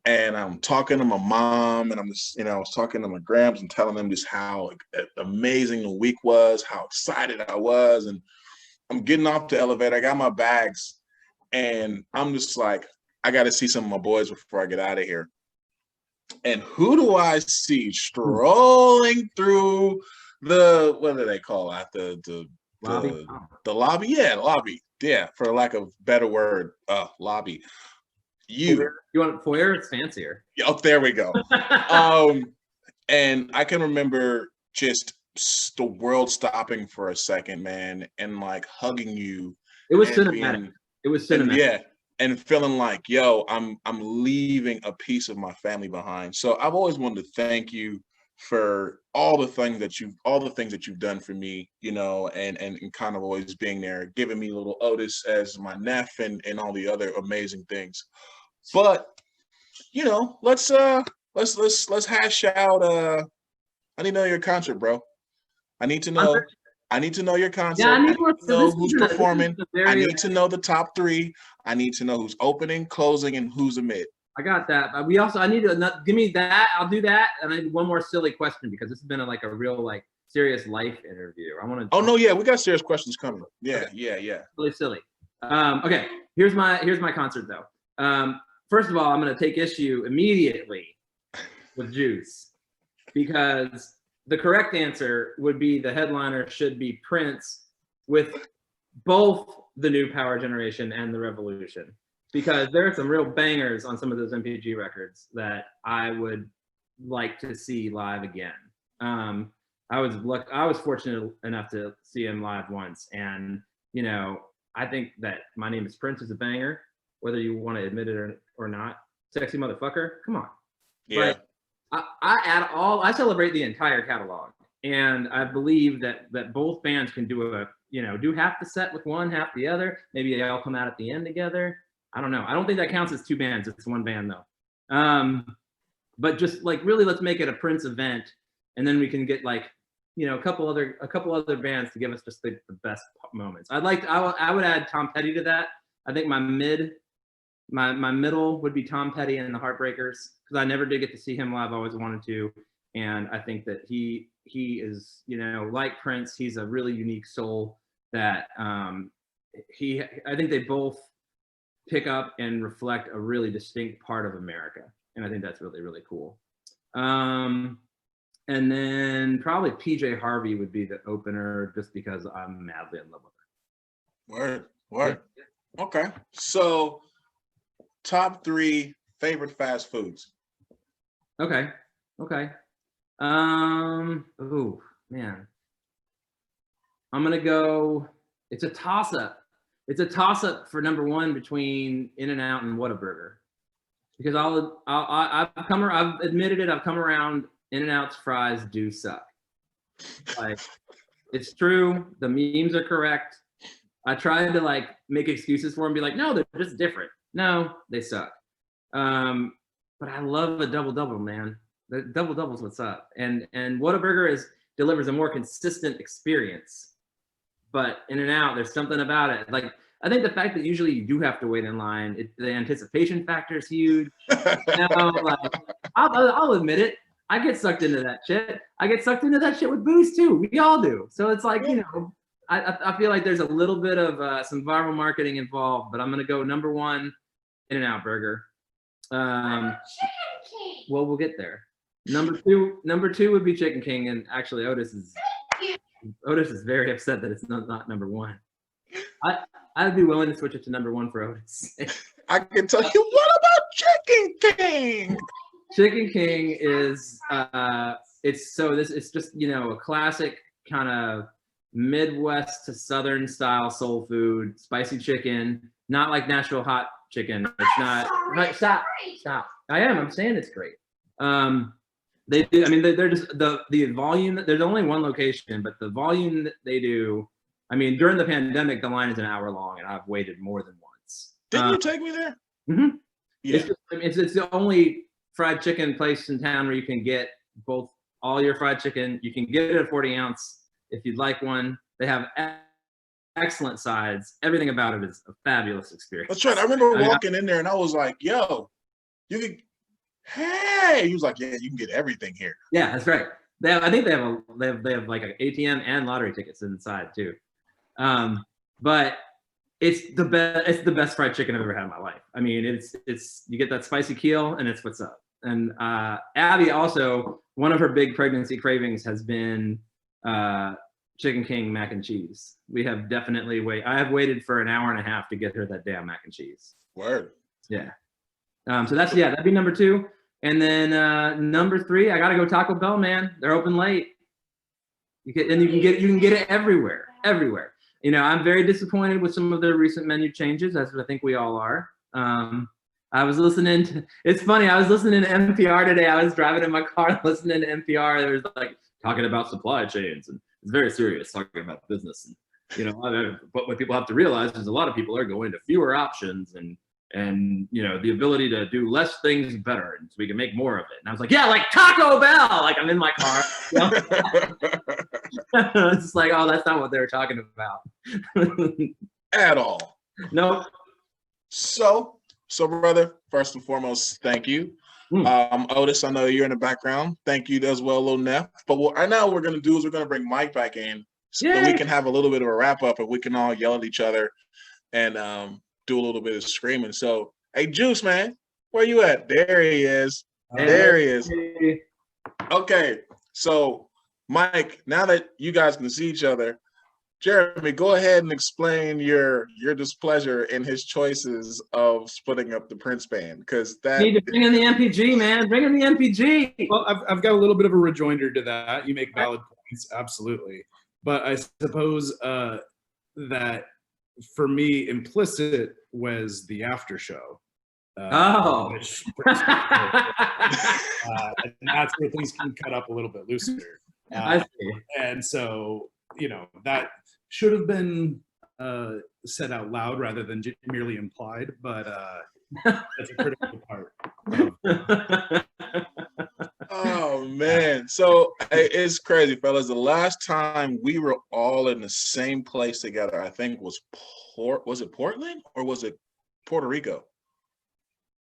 and I'm talking to my mom, and I'm just, I was talking to my grams and telling them just how amazing the week was, how excited I was. And I'm getting off the elevator, I got my bags, and I'm just like, I got to see some of my boys before I get out of here. And who do I see strolling through what do they call that? The Lobby. The lobby? Yeah, lobby. Yeah, for lack of better word, lobby. You want foyer? It's fancier. Oh, there we go. And I can remember just the world stopping for a second, man, and like hugging you. It was cinematic. It was cinematic. Yeah. And feeling like, yo, I'm leaving a piece of my family behind. So I've always wanted to thank you for all the things that you've done for me, and kind of always being there, giving me little Otis as my nephew and all the other amazing things. But let's hash out. I need to know your concert, bro. I need to know your concert. Yeah, I need to know who's performing. I need to know the top 3. I need to know who's opening, closing, and who's amid. I got that. I need to give me that. I'll do that. And I need one more silly question, because this has been a real serious life interview. I want to. Oh no, yeah, we got serious questions coming. Yeah, okay. Yeah. Really silly. Okay, here's my concert though. First of all, I'm going to take issue immediately with Juice, because the correct answer would be the headliner should be Prince, with both the New Power Generation and the Revolution, because there are some real bangers on some of those MPG records that I would like to see live again. I was fortunate enough to see him live once, and I think that My Name Is Prince is a banger, whether you want to admit it or not. Sexy Motherfucker, come on. Yeah. But I celebrate the entire catalog, and I believe that both bands can do do half the set with one, half the other. Maybe they all come out at the end together. I don't know. I don't think that counts as 2 bands. It's 1 band though. But just really, let's make it a Prince event, and then we can get a couple other bands to give us just the best moments. I would add Tom Petty to that. I think my mid My middle would be Tom Petty and the Heartbreakers, because I never did get to see him live. I always wanted to, and I think that he is, you know, like Prince, he's a really unique soul that I think they both pick up and reflect a really distinct part of America, and I think that's really, really cool. And then probably PJ Harvey would be the opener, just because I'm madly in love with her. Word. Okay. So, top 3 favorite fast foods. Okay. Oh man, I'm gonna go. It's a toss up. It's a toss up for number 1 between In-N-Out and Whataburger, because I've admitted it. I've come around. In-N-Out's fries do suck. Like, it's true. The memes are correct. I tried to like make excuses for them, be like, no, they're just different. No, they suck. But I love a double-double, man. The double-double's what's up. And Whataburger delivers a more consistent experience. But In-N-Out, there's something about it. Like, I think the fact that usually you do have to wait in line, the anticipation factor is huge. You know, like, I'll admit it. I get sucked into that shit. I get sucked into that shit with booze too. We all do. So it's like, you know, I feel like there's a little bit of some viral marketing involved, but I'm gonna go number 1, In-N-Out Burger. Well, we'll get there. Number two would be Chicken King, and actually Otis is very upset that it's not number 1. I'd be willing to switch it to number 1 for Otis. I can tell you, what about Chicken King? Chicken King is it's just, you know, a classic kind of Midwest to Southern style soul food, spicy chicken, not like Nashville hot chicken. It's not right. Stop. I'm saying it's great. They do. I mean, they're just the volume. There's only one location, but the volume that they do. I mean, during the pandemic, the line is an hour long, and I've waited more than once. Didn't you take me there? Mm-hmm. Yeah. It's the only fried chicken place in town where you can get all your fried chicken. You can get it at 40 ounce if you'd like one. They have excellent sides. Everything about it is a fabulous experience. That's right. I remember walking in there and I was like, yo, you can, hey, he was like, yeah, you can get everything here. Yeah, that's right. I think they have like an ATM and lottery tickets inside too. But it's the best fried chicken I've ever had in my life. I mean, it's you get that spicy keel and it's what's up. And Abby also, one of her big pregnancy cravings has been Chicken King mac and cheese. We have definitely I have waited for an hour and a half to get her that damn mac and cheese. Word. Yeah. So that'd be number 2. And then number 3, I gotta go Taco Bell, man. They're open late. You can get it everywhere. You know, I'm very disappointed with some of their recent menu changes, as I think we all are. I was listening to, it's funny, I was listening to NPR today. I was driving in my car listening to NPR. There was like talking about supply chains, and it's very serious talking about business. And, you know, but what people have to realize is a lot of people are going to fewer options and you know, the ability to do less things better, and so we can make more of it. And I was like, yeah, like Taco Bell. Like, I'm in my car. You know? It's like, oh, that's not what they were talking about. At all. No. So brother, first and foremost, thank you. Otis, I know you're in the background. Thank you as well, Lil Neff. But right now what we're going to do is we're going to bring Mike back in so that we can have a little bit of a wrap up and we can all yell at each other and do a little bit of screaming. So, hey, Juice, man, where you at? There he is. There he is. Okay, so Mike, now that you guys can see each other, Jeremy, go ahead and explain your displeasure in his choices of splitting up the Prince band, because that need to bring in the MPG, man. Bring in the MPG. Well, I've got a little bit of a rejoinder to that. You make valid points, absolutely. But I suppose that for me, implicit was the after show. And that's where things can cut up a little bit looser. I see. And so, you know, that should have been said out loud rather than merely implied, but that's a critical part. Oh man, so it's crazy, fellas. The last time we were all in the same place together, I think was it Portland or was it Puerto Rico?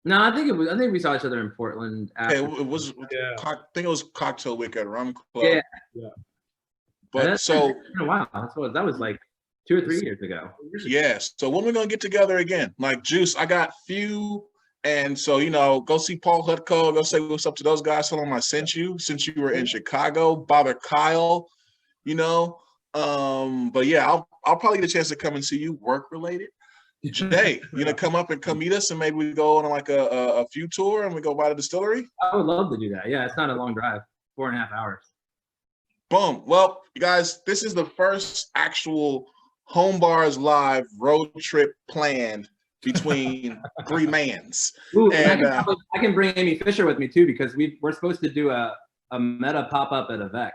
No, I think we saw each other in Portland. Okay, After. it was. Yeah. I think it was Cocktail Week at Rum Club. Yeah. But so wow, that was like 2 or 3 years ago. yes. So when we're gonna get together again? Like Juice, I got few, and so go see Paul Hutko, go say what's up to those guys. Tell them I sent you since you were in Chicago. Bother Kyle, But yeah, I'll probably get a chance to come and see you work related. Jay, come up and come meet us, and maybe we go on like a few tour and we go by the distillery. I would love to do that. Yeah, it's not a long drive, 4.5 hours. Boom. Well, you guys, this is the first actual Home Bars Live road trip planned between three mans. Ooh, and I can bring Amy Fisher with me too, because we're supposed to do a meta pop-up at Avec.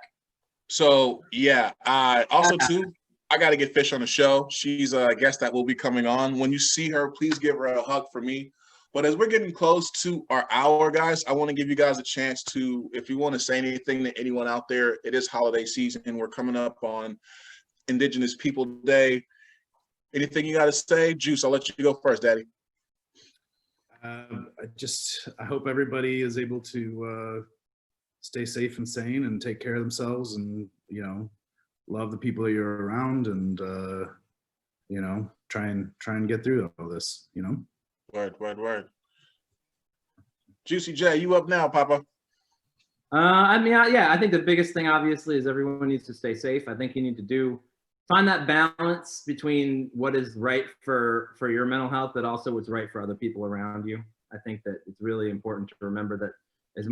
So yeah, I also too, I got to get Fish on the show. She's a guest that will be coming on. When you see her, please give her a hug for me. But as we're getting close to our hour, guys, I want to give you guys a chance to, if you want to say anything to anyone out there, it is holiday season. We're coming up on Indigenous People Day. Anything you got to say? Juice, I'll let you go first, Daddy. I hope everybody is able to stay safe and sane and take care of themselves, and love the people that you're around, and try and get through all this. Word. Juicy J, you up now, Papa? I think the biggest thing obviously is everyone needs to stay safe. I think you need to find that balance between what is right for your mental health, but also what's right for other people around you. I think that it's really important to remember that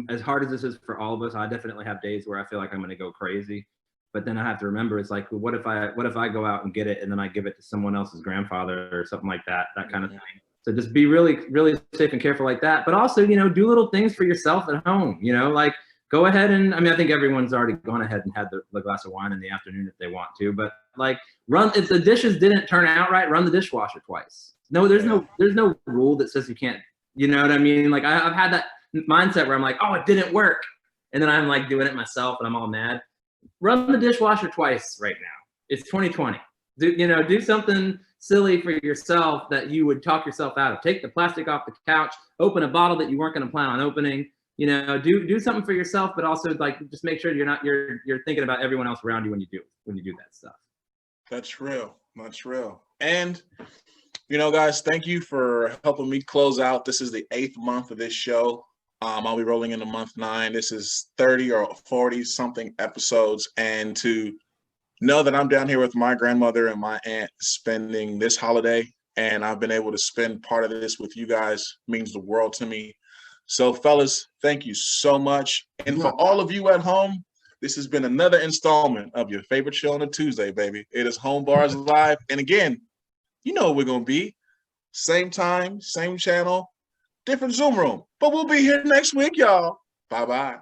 as hard as this is for all of us, I definitely have days where I feel like I'm going to go crazy. But then I have to remember, it's like, what if I go out and get it and then I give it to someone else's grandfather or something like that kind of thing. So just be really, really safe and careful like that. But also, do little things for yourself at home, like go ahead and, I think everyone's already gone ahead and had the glass of wine in the afternoon if they want to, but like if the dishes didn't turn out right, run the dishwasher twice. No, there's no rule that says you can't, you know what I mean? Like I've had that mindset where I'm like, oh, it didn't work. And then I'm like doing it myself and I'm all mad. Run the dishwasher twice right now. It's 2020. Do something silly for yourself that you would talk yourself out of. Take the plastic off the couch, open a bottle that you weren't going to plan on opening. Do something for yourself, but also like just make sure you're thinking about everyone else around you when you do that stuff. That's real. And guys, thank you for helping me close out. This is the 8th month of this show. I'll be rolling into month 9. This is 30 or 40 something episodes, and to know that I'm down here with my grandmother and my aunt spending this holiday, and I've been able to spend part of this with you guys means the world to me. So fellas, thank you so much. And for all of you at home, this has been another installment of your favorite show on a Tuesday, baby. It is Home Bars Live. And again, you know what we're going to be. Same time, same channel, different Zoom room. But we'll be here next week, y'all. Bye-bye.